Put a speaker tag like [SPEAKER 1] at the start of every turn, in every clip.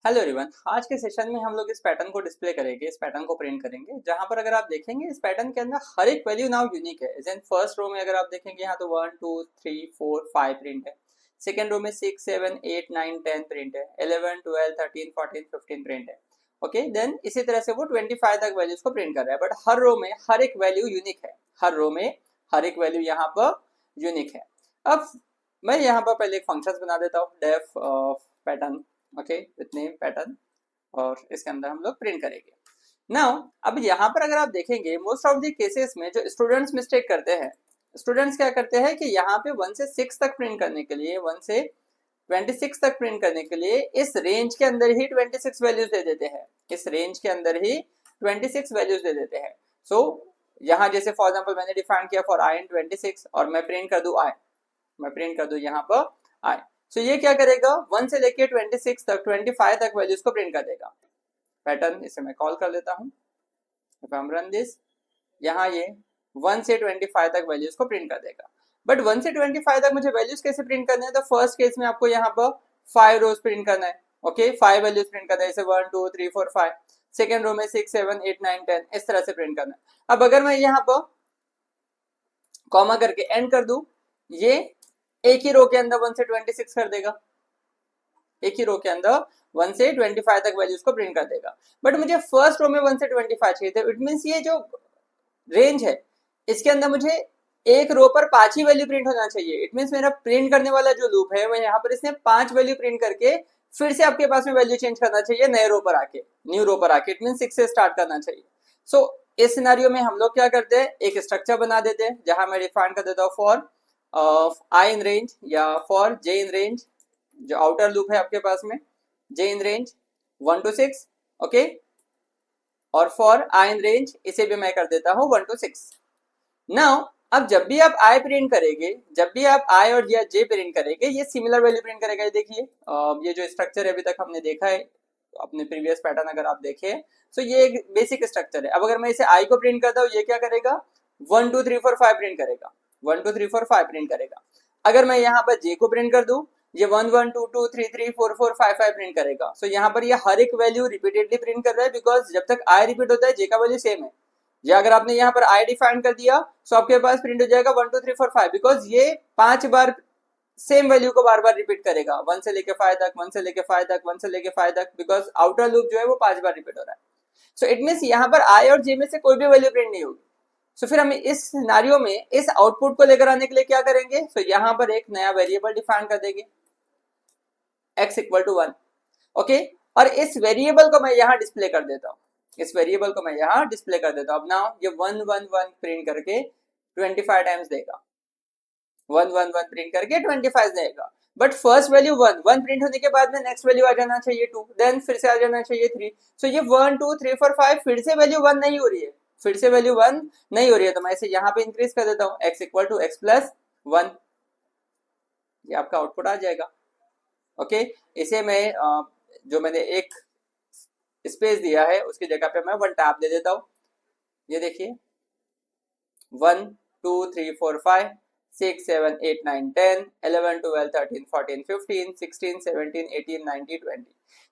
[SPEAKER 1] Hello everyone. आज के session में हम लोग इस पैटर्न को डिस्प्ले करेंगे, इस पैटर्न को प्रिंट करेंगे, जहां पर अगर आप देखेंगे इस पैटर्न के अंदर हर एक वैल्यू नाउ यूनिक है। इन फर्स्ट रो में अगर आप देखेंगे यहाँ तो 1 2 3 4 5 प्रिंट है। सेकेंड रो में 6 7 8 9 10 प्रिंट है। 11 12 13 14 15 प्रिंट है। ओके, देन इसी तरह से वो 25 तक वैल्यूज को प्रिंट कर रहा है, बट हर रो में हर एक वैल्यू यूनिक है। हर रो में हर एक वैल्यू यहाँ पर यूनिक है। अब मैं यहाँ पर पहले एक फंक्शन बना देता हूँ, def pattern, okay, with name pattern, और इसके अंदर हम लोग प्रिंट करेंगे। नाउ अब यहाँ पर अगर आप देखेंगे मोस्ट ऑफ द केसेस में जो स्टूडेंट्स मिस्टेक करते हैं, स्टूडेंट्स क्या करते हैं कि यहाँ पे 1 से 6 तक प्रिंट करने के लिए, 1 से 26 तक प्रिंट करने के लिए इस रेंज के अंदर ही 26 वैल्यूज दे देते हैं। इस रेंज के अंदर ही 26 वैल्यूज दे देते हैं। सो यहाँ जैसे फॉर एग्जाम्पल मैंने डिफाइन किया फॉर आई इन 26 और मैं प्रिंट कर दूं आई, मैं प्रिंट कर दूं यहाँ पर आई। सो ये क्या करेगा, 1 से लेके 26 तक 25 तक वैल्यूज को प्रिंट कर देगा। पैटर्न इसे मैं कॉल कर लेता हूँ। If I am run this, यहाँ ये 1 से 25 तक वैल्यूज को प्रिंट कर देगा। बट 1 से 25 तक मुझे वैल्यूज कैसे प्रिंट करने हैं, तो फर्स्ट केस में आपको यहाँ पर 5 रोज प्रिंट करना है। ओके, 5 वैल्यूज प्रिंट करना है, जैसे 1 2 3 4 5। सेकेंड रो में 6 7 8 9 10 इस तरह से प्रिंट करना है। अब अगर मैं यहाँ पर कॉमा करके एंड कर दूं, ये एक ही रो के अंदर 1 से 26 कर देगा। एक ही रो के अंदर 1 से 25 तक वैल्यूज को प्रिंट कर देगा। बट मुझे फर्स्ट रो में 1 से 25 चाहिए थे। इट मींस ये जो रेंज है इसके अंदर मुझे एक रो पर 5 ही वैल्यू प्रिंट होना चाहिए। इट मींस मेरा प्रिंट करने वाला जो लूप है वो यहाँ पर इसने 5 वैल्यू प्रिंट करके फिर से आपके पास में वैल्यू चेंज करना चाहिए नए रो पर आके, न्यू रो पर आके। इट मींस 6 से स्टार्ट करना चाहिए। सो इस सिनेरियो में हम लोग क्या करते हैं, एक स्ट्रक्चर बना देते हैं जहां मैं डिफाइन कर देता हूँ फॉर आई इन रेंज या फॉर जे इन रेंज, जो आउटर लूप है आपके पास में, जे इन रेंज 1 to 6, ओके, और फॉर आई इन रेंज इसे भी मैं कर देता हूँ 1 to 6। नाउ अब जब भी आप आई प्रिंट करेंगे, जब भी आप आई और या जे प्रिंट करेंगे, ये सिमिलर वैल्यू प्रिंट करेगा। ये देखिए, ये जो स्ट्रक्चर है अभी तक हमने देखा है अपने प्रीवियस पैटर्न अगर आप देखें, तो ये एक बेसिक स्ट्रक्चर है। अब अगर मैं इसे आई को प्रिंट करता हूँ, ये क्या करेगा, 1 2 3 4 5 प्रिंट करेगा, 1 2 3 4 5 प्रिंट करेगा। अगर मैं यहाँ पर जे को प्रिंट कर दूं, ये 1 1 2 2 3 3 4 4 5 5 प्रिंट करेगा। सो यहाँ पर ये हर एक वैल्यू रिपीटेडली प्रिंट कर रहा है, बिकॉज जब तक आई रिपीट होता है जे का वैल्यू सेम है। या अगर आपने यहाँ पर आई डिफाइन कर दिया तो आपके पास प्रिंट हो जाएगा 1 2 3 4 5, बिकॉज ये 5 बार सेम वैल्यू को बार बार रिपीट करेगा, 1 से लेके 5 तक, 1 से लेके 5 तक, 1 से लेके 5 तक, बिकॉज आउटर लूप जो है वो 5 बार रिपीट हो रहा है। सो इट मींस यहाँ पर आई और जे में से कोई भी वैल्यू प्रिंट नहीं होगी। सो फिर हम इस सिनेरियो में इस आउटपुट को लेकर आने के लिए क्या करेंगे, सो यहाँ पर एक नया वेरिएबल डिफाइन कर देंगे x इक्वल टू 1, ओके, और इस वेरिएबल को मैं यहाँ डिस्प्ले कर देता हूँ। इस वेरिएबल को मैं यहाँ डिस्प्ले कर देता हूँ। अब नाउ ये 1 1 1 प्रिंट करके 25 टाइम्स देगा, 1 1 1 प्रिंट करके 25 देगा। बट फर्स्ट वैल्यू 1 1 प्रिंट होने के बाद में नेक्स्ट वैल्यू आ जाना चाहिए 2, देन फिर से आ जाना चाहिए 3। सो ये 1 2 3 4 5 फिर से वैल्यू 1 नहीं हो रही है, फिर से वैल्यू 1 नहीं हो रही है, तो मैं इसे यहाँ पे इंक्रीज कर देता हूँ, x equal to x plus 1। ये आपका आउटपुट आ जाएगा। ओके, इसे मैं जो मैंने एक स्पेस दिया है उसकी जगह पे मैं 1 टैब दे देता हूँ। ये देखिए 1 2 3 4 5 6 7 8 9 10 11 12 13 14 15 16 17 18 19 20।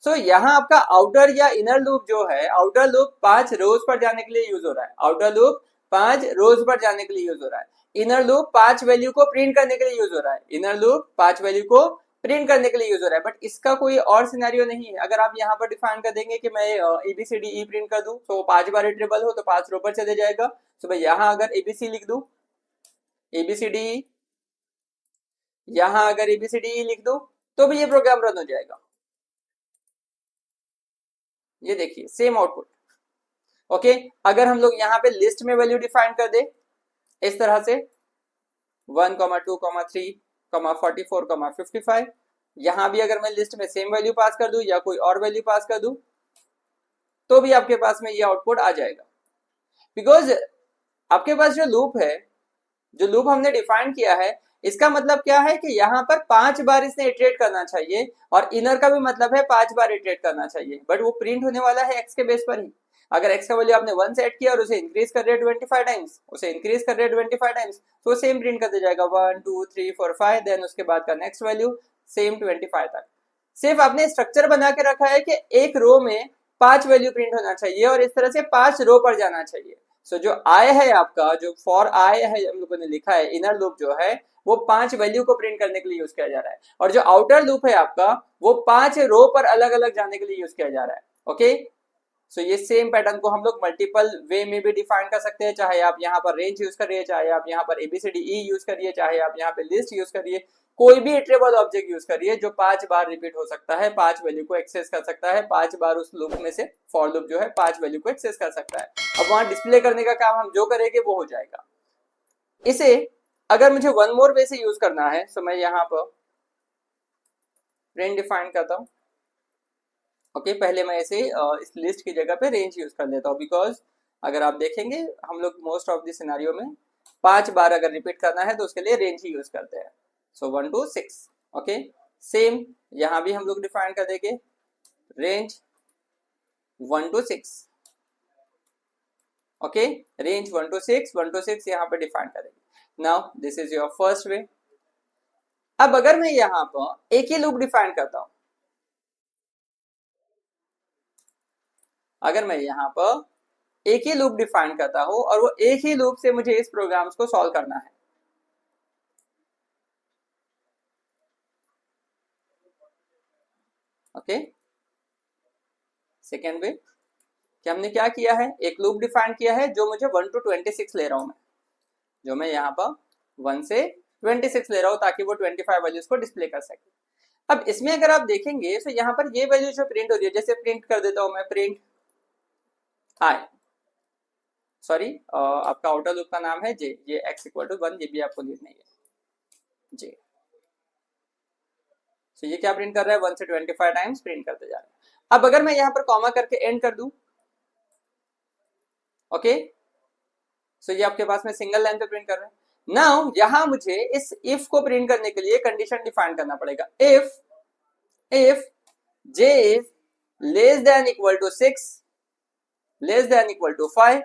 [SPEAKER 1] सो यहाँ आपका आउटर या इनर लूप जो है, आउटर लूप 5 रोज पर जाने के लिए यूज हो रहा है। आउटर लूप 5 रोज पर जाने के लिए यूज हो रहा है। इनर लूप 5 वैल्यू को प्रिंट करने के लिए यूज हो रहा है। इनर लूप 5 वैल्यू को प्रिंट करने के लिए यूज हो रहा है। बट इसका कोई और सिनेरियो नहीं है। अगर आप यहाँ पर डिफाइन कर देंगे कि मैं एबीसीडी प्रिंट कर दूं, तो 5 बार इटरेबल हो तो 5 रो पर चले जाएगा। तो मैं यहाँ अगर एबीसी लिख दूं, एबीसीडी, यहाँ अगर एबीसीडी लिख दूं तो भी ये प्रोग्राम रन हो जाएगा। ये देखिए सेम आउटपुट। ओके, अगर हम लोग यहाँ पे लिस्ट में वैल्यू डिफाइन कर दे इस तरह से 1 2 3 44 55, यहां भी अगर मैं लिस्ट में सेम वैल्यू पास कर दूं या कोई और वैल्यू पास कर दूं तो भी आपके पास में ये आउटपुट आ जाएगा। बिकॉज आपके पास जो लूप है, जो लूप हमने डिफाइन किया है, इसका मतलब क्या है कि यहाँ पर 5 बार इसने इटरेट करना चाहिए, और इनर का भी मतलब है 5 बार इटरेट करना चाहिए। बट वो प्रिंट होने वाला है एक्स के बेस पर ही। अगर एक्स का वैल्यू आपने 1 सेट किया और उसे इंक्रीज कर रहे हैं 25 टाइम्स, उसे इंक्रीज कर रहे हैं 25 टाइम्स, तो सेम प्रिंट करते जाएगा 1 2 3 4 5, देन उसके बाद का नेक्स्ट वैल्यू सेम 25 तक। सिर्फ आपने स्ट्रक्चर बना के रखा है कि एक रो में 5 वैल्यू प्रिंट होना चाहिए और इस तरह से 5 रो पर जाना चाहिए। सो जो आई है आपका, जो फॉर आई है हम लोगों ने लिखा है, इनर लूप जो है वो 5 वैल्यू को प्रिंट करने के लिए यूज किया जा रहा है, और जो आउटर लूप है आपका वो 5 रो पर अलग अलग जाने के लिए यूज किया जा रहा है। ओके, सो ये सेम पैटर्न को हम लोग मल्टीपल वे में भी डिफाइन कर सकते हैं, चाहे आप यहाँ पर रेंज यूज करिए, चाहे आप यहाँ पर एबीसीडी यूज करिए, चाहे आप यहाँ पे लिस्ट यूज करिए, कोई भी इटरेबल ऑब्जेक्ट यूज करिए जो 5 बार रिपीट हो सकता है, 5 वैल्यू को एक्सेस कर सकता है, 5 बार उस लूप में से फॉर लूप जो है 5 वैल्यू को एक्सेस कर सकता है। अब वहां डिस्प्ले करने का काम हम जो करेंगे वो हो जाएगा। इसे अगर मुझे वन मोर वे से यूज करना है तो मैं यहाँ पर रेंज डिफाइन करता हूँ। ओके, पहले मैं इसे इस लिस्ट की जगह पे रेंज यूज कर लेता हूँ, बिकॉज अगर आप देखेंगे हम लोग मोस्ट ऑफ द सिनेरियो में 5 बार अगर रिपीट करना है तो उसके लिए रेंज ही यूज करते हैं। सो 1 to 6। ओके, सेम यहाँ भी हम लोग डिफाइन कर देंगे range 1 to 6। Okay, range 1 to 6, 1 to 6 यहाँ पे डिफाइन करेंगे। Now this is your first way. अब अगर मैं यहाँ पर एक ही लूप डिफाइन करता हूँ, अगर मैं यहाँ पर एक ही लूप डिफाइन करता हूं और वो एक ही लूप से मुझे इस प्रोग्राम्स को सॉल्व करना है, ओके, सेकेंड वे कि हमने क्या किया है, एक लूप डिफाइन किया है जो मुझे 1 to 26 ले रहा हूं मैं, जो मैं यहाँ पर 1 से 26 ले रहा हूं ताकि वो 25 वैल्यूज को डिस्प्ले कर सके। अब इसमें अगर आप देखेंगे तो यहाँ पर ये वैल्यू जो प्रिंट हो रही है, जैसे प्रिंट कर देता हूं मैं प्रिंट आई, सॉरी आपका आउटर लूप का नाम है जे, ये x इक्वल टू 1, ये भी आपको लिखना है जे। तो ये क्या प्रिंट कर रहा है, 1 से 25 टाइम्स प्रिंट करते जा रहा है। अब अगर मैं यहाँ पर कॉमा करके एंड कर दूं, ओके, सो ये आपके पास में सिंगल लाइन पे प्रिंट कर रहा है। नाउ यहाँ मुझे इस इफ को प्रिंट करने के लिए कंडीशन डिफाइन करना पड़ेगा। If j is less than equal to 6 less than equal to 5,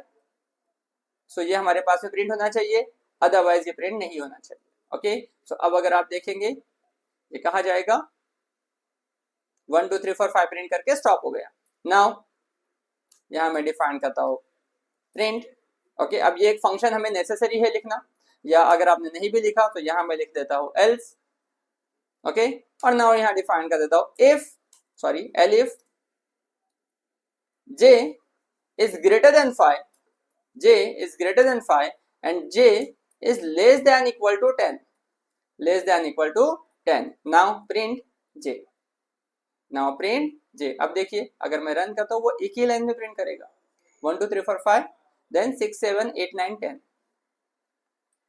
[SPEAKER 1] so ये हमारे पास में प्रिंट होना चाहिए, अदरवाइज ये प्रिंट नहीं होना चाहिए। ओके, सो अब अगर आप देखेंगे ये कहा जाएगा 1 2 3 4 5 प्रिंट करके स्टॉप हो गया। नाउ यहाँ मैं डिफाइन करता हूँ प्रिंट। ओके, अब ये एक फंक्शन हमें नेसेसरी है लिखना, या अगर आपने नहीं भी लिखा तो यहाँ मैं लिख देता हूँ एल्स। ओके, और नाउ यहाँ डिफाइन कर देता हूँ elif j is greater than 5, j is greater than 5 and j is less than equal to 10, less than equal to 10। now print j, now print j। अब देखिए अगर मैं रन करता हूँ वो एक ही लाइन में प्रिंट करेगा, 1 2 3 4 5 then 6 7 8 9 10,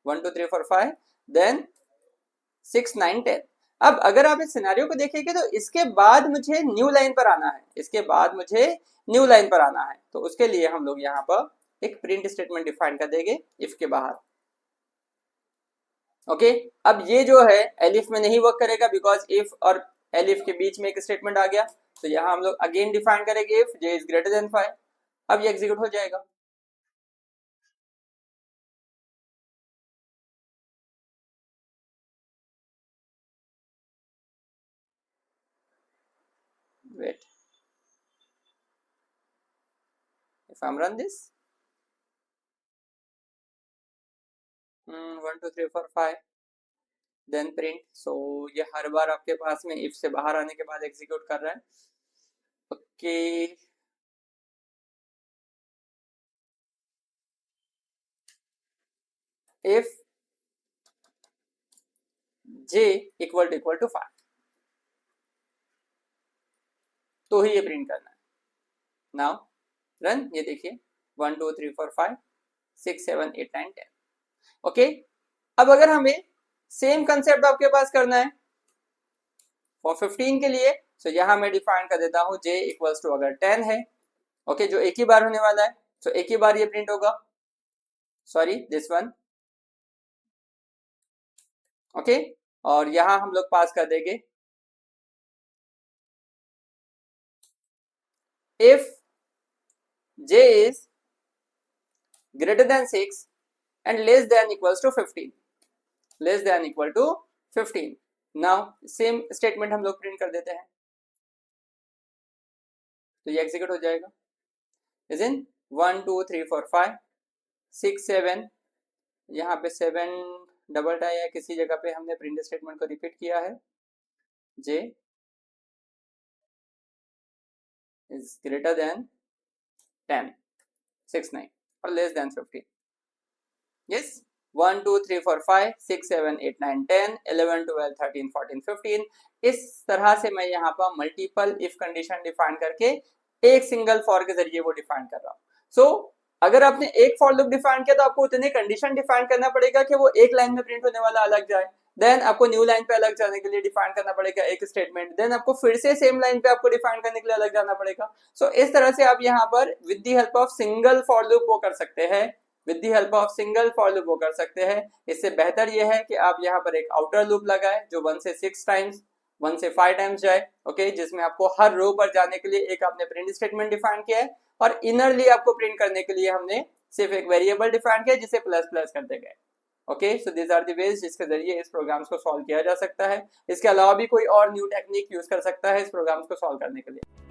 [SPEAKER 1] 1 2 3 4 5 then 6 9 10। अब अगर आप इस सिनेरियो को देखेंगे तो इसके बाद मुझे न्यू लाइन पर आना है, इसके बाद मुझे न्यू लाइन पर आना है, तो उसके लिए हम लोग यहाँ पर एक प्रिंट स्टेटमेंट डिफाइन कर देंगे इफ के बाहर। ओके, अब ये जो है एलिफ में नहीं वर्क करेगा बिकॉज इफ और एलिफ के बीच में एक स्टेटमेंट आ गया, तो यहाँ हम लोग अगेन डिफाइन करेंगे if j is greater then 5। अब ये एग्जीक्यूट हो जाएगा। wait, if I'm run this 1 2 3 4 5 then print, सो ये हर बार आपके पास में इफ से बाहर आने के बाद एग्जीक्यूट कर रहा है। Okay, if j equal to 5 तो ही ये प्रिंट करना है। नाउ रन, ये देखिए 1 2 3 4 5 6 7 8 9 10। ओके, अब अगर हमें सेम कंसेप्ट आपके पास करना है फॉर 15 के लिए, तो यहां मैं डिफाइन कर देता हूं j इक्वल्स टू अगर 10 है, ओके, जो एक ही बार होने वाला है, तो एक ही बार ये प्रिंट होगा, सॉरी दिस वन। ओके, और यहां हम लोग पास कर देंगे if j is greater than 6 and less than equals to 15, less than equal to 15। Now same statement हम लोग प्रिंट कर देते हैं तो ये एग्जीक्यूट हो जाएगा। इज इन 1 2 3 4 5 6 7, यहाँ पे 7 डबल टाई है, किसी जगह पे हमने प्रिंट स्टेटमेंट को रिपीट किया है। j इज ग्रेटर देन 10, 6 9 और लेस देन 15। यस, 1 2 3 4 5 6 7 8 9 10 11 12 13 14 15। इस तरह से मैं यहाँ पर मल्टीपल इफ कंडीशन डिफाइन करके एक सिंगल फॉर के जरिए वो डिफाइन कर रहा हूँ। सो अगर आपने एक फॉर लूप डिफाइन किया तो आपको उतने कंडीशन डिफाइन करना पड़ेगा कि वो एक लाइन में प्रिंट होने वाला अलग जाए। देन आपको न्यू लाइन पे अलग जाने के लिए डिफाइन करना पड़ेगा एक स्टेटमेंट। देन आपको फिर से सेम लाइन पे आपको डिफाइन करने के लिए अलग जाना पड़ेगा। सो इस तरह से आप यहाँ पर with the help of single for loop वो कर सकते हैं, with the help of single for loop वो कर सकते हैं। इससे बेहतर ये है कि आप यहाँ पर एक आउटर लूप लगाए जो 1 से 6 टाइम्स 1 से 5 टाइम्स जाए, ओके, जिसमें आपको हर रो पर जाने के लिए एक आपने प्रिंट स्टेटमेंट डिफाइन किया है और इनरली आपको प्रिंट करने के लिए हमने सिर्फ एक वेरिएबल डिफाइन किया जिसे प्लस प्लस करते गए। Okay, so this are the ways जिसके जरिए इस प्रोग्राम्स को सॉल्व किया जा सकता है। इसके अलावा भी कोई और न्यू टेक्निक यूज कर सकता है इस प्रोग्राम्स को सॉल्व करने के लिए।